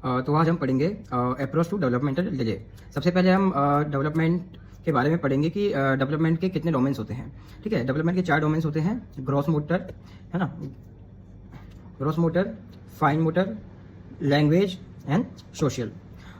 तो आज हम पढ़ेंगे अप्रोच टू डेवलपमेंटल डिले। सबसे पहले हम डेवलपमेंट के बारे में पढ़ेंगे कि डेवलपमेंट के कितने डोमेन्स होते हैं। ठीक है, डेवलपमेंट के 4 डोमेन्स होते हैं। ग्रॉस मोटर, है ना, gross motor, fine motor, language and social.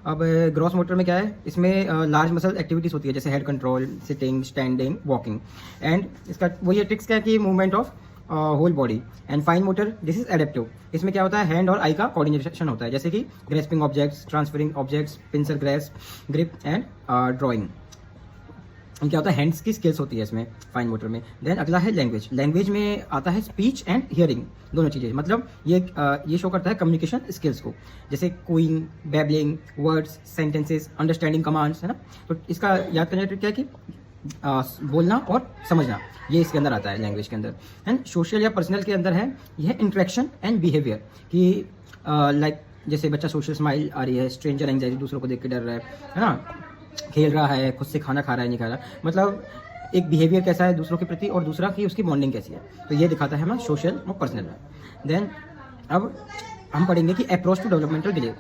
अब ग्रॉस मोटर में क्या है, इसमें लार्ज मसल एक्टिविटीज होती है जैसे head control, sitting, standing, walking. And इसका वही ट्रिक्स क्या है कि movement of whole body. And fine motor, this is adaptive. इसमें क्या होता है, हैंड और आई का कोऑर्डिनेशन होता है, जैसे कि grasping objects, transferring objects, pincer grasp, grip and drawing. क्या होता है, हैंड्स की स्किल्स होती है इसमें, फाइन मोटर में। देन अगला है लैंग्वेज। लैंग्वेज में आता है स्पीच एंड हियरिंग, दोनों चीज़ें। मतलब ये शो करता है कम्युनिकेशन स्किल्स को, जैसे cooing, babbling, words, sentences, understanding commands, है ना। तो इसका याद करने का ट्रिक क्या है कि बोलना और समझना, ये इसके अंदर आता है लैंग्वेज के अंदर। एंड सोशल या पर्सनल के अंदर है यह इंटरेक्शन एंड बिहेवियर, कि लाइक जैसे बच्चा सोशल स्माइल आ रही है, स्ट्रेंजर एंग्जाइटी, दूसरों को देख के डर रहा है ना, खेल रहा है, खुद से खाना खा रहा है, नहीं खा रहा, मतलब एक बिहेवियर कैसा है दूसरों के प्रति, और दूसरा कि उसकी बॉन्डिंग कैसी है। तो ये दिखाता है हमारा सोशल और पर्सनल में। देन अब हम पढ़ेंगे कि अप्रोच टू डेवलपमेंटल डिले।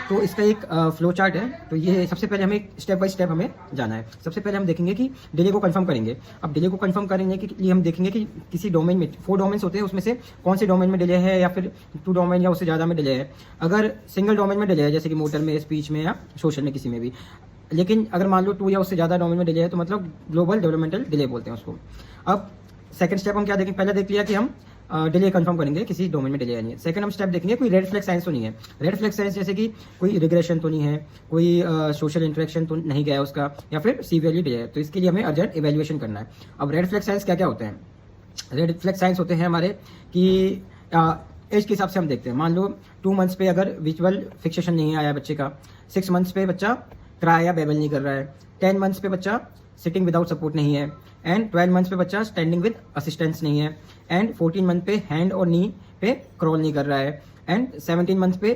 तो इसका एक फ्लो चार्ट है। तो ये सबसे पहले हमें स्टेप बाय स्टेप हमें जाना है। सबसे पहले हम देखेंगे कि डिले को कंफर्म करेंगे। अब डिले को कंफर्म करने के लिए हम देखेंगे कि किसी डोमेन में 4 डोमेन्स होते हैं, उसमें से कौन से डोमेन में डिले है, या फिर 2 डोमेन या उससे ज़्यादा में डिले है। अगर सिंगल डोमेन में डिले है, जैसे कि मोटर में, स्पीच में या सोशल में, किसी में भी, लेकिन अगर मान लो 2 या उससे ज़्यादा डोमेन में डिले है, तो मतलब ग्लोबल डेवलपमेंटल डिले बोलते हैं उसको। अब सेकंड स्टेप हम क्या देखेंगे, पहले देख लिया कि हम डिले कंफर्म करेंगे किसी डोमेन में डिले है नहीं है। सेकंड हम स्टेप देखेंगे कोई रेड फ्लैग साइंस तो नहीं है। रेड फ्लैग साइंस जैसे कि कोई रिग्रेशन तो नहीं है, कोई सोशल इंटरेक्शन तो नहीं गया उसका, या फिर सीवियरली डिले है। तो इसके लिए हमें अर्जेंट इवेल्युएशन करना है। अब रेड फ्लैग साइंस क्या क्या होते हैं। रेड फ्लैग साइंस होते हैं हमारे कि एज के हिसाब से हम देखते हैं। मान लो 2 मंथ्स पे अगर विजुअल फिक्सेशन नहीं आया बच्चे का, 6 मंथ्स पे बच्चा क्राई या बेबल नहीं कर रहा है, 10 मंथ्स पे बच्चा सिटिंग विदाउट सपोर्ट नहीं है, एंड 12 मंथ्स पे बच्चा स्टैंडिंग विद असिस्टेंस नहीं है, एंड 14 मंथ पे हैंड और नी पे क्रॉल नहीं कर रहा है, एंड 17 मंथ पे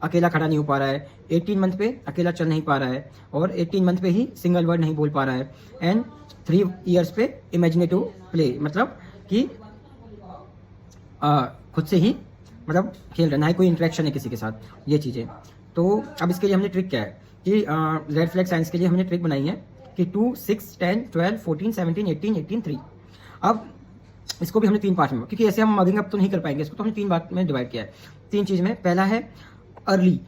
अकेला खड़ा नहीं हो पा रहा है, 18 मंथ पे अकेला चल नहीं पा रहा है, और 18 मंथ पे ही सिंगल वर्ड नहीं बोल पा रहा है, एंड 3 ईयर्स पे इमेजिनेटिव प्ले, मतलब कि खुद से ही मतलब खेल रहा, ना ही कोई इंटरेक्शन है किसी के साथ, ये चीज़ें। तो अब इसके लिए हमने ट्रिक क्या है कि रेड फ्लैग साइंस के लिए हमने ट्रिक बनाई है कि 2, 6, 10, 12, 14, 17, 18, 18, 3। अब इसको भी हमने 3 पार्ट में, क्योंकि ऐसे हम मगिंग अप तो नहीं कर पाएंगे इसको, तो हमने 3 पार्ट में डिवाइड किया है। 3 चीज़ में, पहला है अर्ली,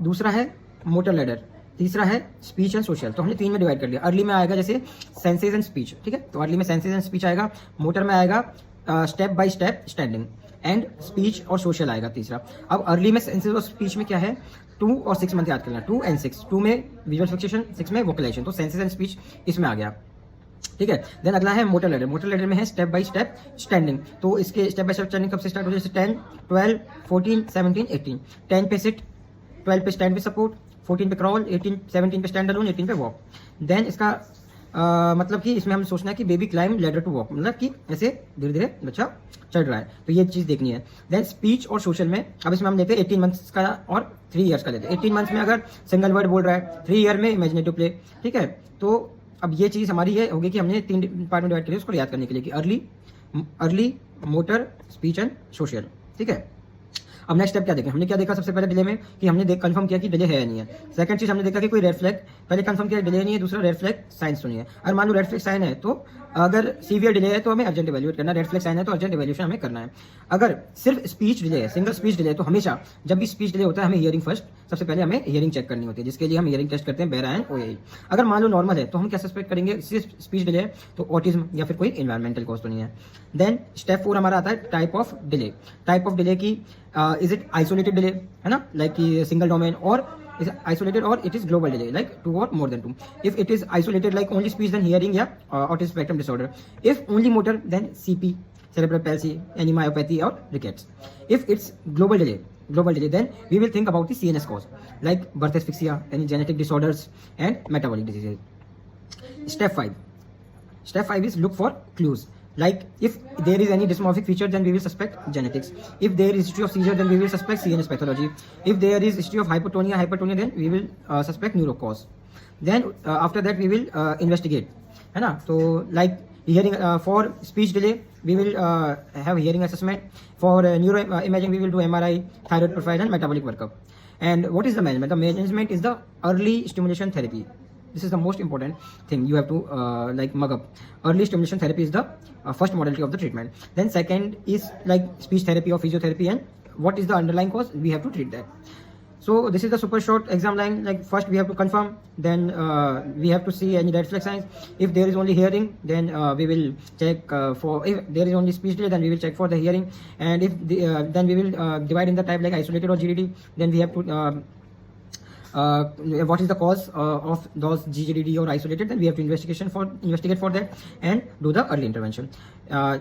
दूसरा है मोटर लैडर, तीसरा है स्पीच एंड सोशल। तो हमने 3 में डिवाइड कर लिया। अर्ली में आएगा जैसे सेंसेस एंड स्पीच, ठीक है, तो अर्ली में सेंसेस एंड स्पीच आएगा। मोटर में आएगा step by step standing, and speech और सोशल आएगा तीसरा। अब अर्ली में सेंसेस और स्पीच में क्या है, 2 और 6 मंथ याद करना, 2 एंड 6। 2 में विजुअल फिक्सेशन, 6 में वोकलाइजेशन, तो सेंसेस एंड स्पीच इसमें आ गया, ठीक है। देन अगला है मोटर लेडर। मोटर लेडर में है स्टेप बाय स्टेप स्टैंडिंग। तो इसके स्टेप बाय स्टेप स्टैंडिंग कब से स्टार्ट हो जाए, 10, 12, 14, 17, 18। 10 पे सिट, 12 पे स्टैंड विद सपोर्ट, 14 पे क्रॉल, 17 पे स्टैंड अलोन, 18 पे वॉक। देन इसका मतलब कि इसमें हम सोचना है कि baby climb ladder to walk, मतलब कि ऐसे धीरे धीरे बच्चा चढ़ रहा है, तो ये चीज़ देखनी है। देन स्पीच और सोशल में अब इसमें हम लेते हैं 18 मंथ्स का और 3 ईयर्स का लेते हैं। 18 मंथ्स में अगर सिंगल वर्ड बोल रहा है, 3 ईयर में इमेजिनेटिव प्ले, ठीक है। तो अब ये चीज़ हमारी ये होगी कि हमने 3 पार्ट में डिवाइड करिए उसको याद करने के लिए, कि early, motor, speech and social, ठीक है। अब नेक्स्ट स्टेप क्या देखें, हमने क्या देखा सबसे पहले डिले में कि हमने कंफर्म किया कि डिले है या नहीं है। सेकंड चीज हमने देखा कि कोई रेड फ्लैग, पहले कंफर्म किया डिले नहीं है, दूसरा रेड फ्लैग साइंस तो नहीं है। अगर मान लो रेड फ्लैग साइन है, तो अगर सीवियर डिले है तो हमें अर्जेंट इवैल्यूएट करना है, रेड फ्लैग साइन है तो अर्जेंट इवैल्यूएशन हमें करना है। अगर सिर्फ स्पीच डिले है, सिंगल स्पीच डिले है, तो हमेशा जब भी स्पीच डिले होता है हमें हियरिंग फर्स्ट, सबसे पहले हमें हियरिंग चेक करनी होती है, जिसके लिए हम हियरिंग टेस्ट करते हैं, बेरा एंड ओएई। अगर मान लो नॉर्मल है तो हम क्या सस्पेक्ट करेंगे, सिर्फ स्पीच डिले है तो ऑटिज्म या फिर कोई इन्वायरमेंटल कॉज तो नहीं है। देन स्टेप 4 हमारा आता है type of delay. Type of delay की इज इट आइसोलेटेड डिले, है ना, लाइक सिंगल डोमेन, और is isolated, or it is global delay like 2 or more than 2. If it is isolated like only speech, then hearing, yeah, autism spectrum disorder. If only motor, then CP, cerebral palsy, any myopathy or rickets. If it's global delay, then we will think about the CNS cause like birth asphyxia, any genetic disorders and metabolic diseases. Step 5 is look for clues. Like if there is any dysmorphic feature, then we will suspect genetics. If there is history of seizure, then we will suspect CNS pathology. If there is history of hypertonia, then we will suspect neuro cause. Then after that we will investigate, है ना। तो like hearing for speech delay we will have hearing assessment. For neuro imaging we will do MRI, thyroid profile and metabolic workup. And what is the management? The management is the early stimulation therapy. This is the most important thing you have to like mug up. Early stimulation therapy is the first modality of the treatment. Then second is like speech therapy or physiotherapy, and what is the underlying cause, we have to treat that. So this is the super short exam line. Like first we have to confirm, then we have to see any red flag signs. If there is only hearing, then we will check for, if there is only speech delay, then we will check for the hearing. And if the, then we will divide in the type like isolated or GDD. Then we have to what is the cause of those GDD or isolated, then we have to investigate for that and do the early intervention.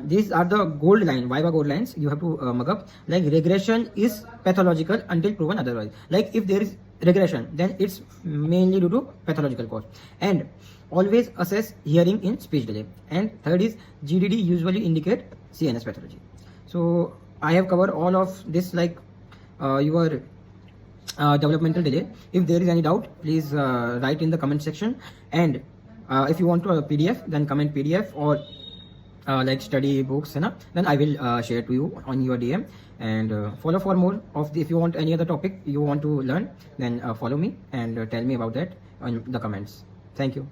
These are the gold line, Viva gold lines you have to mug up. Like regression is pathological until proven otherwise. Like if there is regression, then it's mainly due to pathological cause. And always assess hearing in speech delay. And third is GDD usually indicate CNS pathology. So I have covered all of this, like your developmental delay. If there is any doubt, please write in the comment section. And if you want a PDF, then comment PDF or like study books, you know, then I will share to you on your DM. And follow for more of the, if you want any other topic you want to learn, then follow me and tell me about that on the comments. Thank you.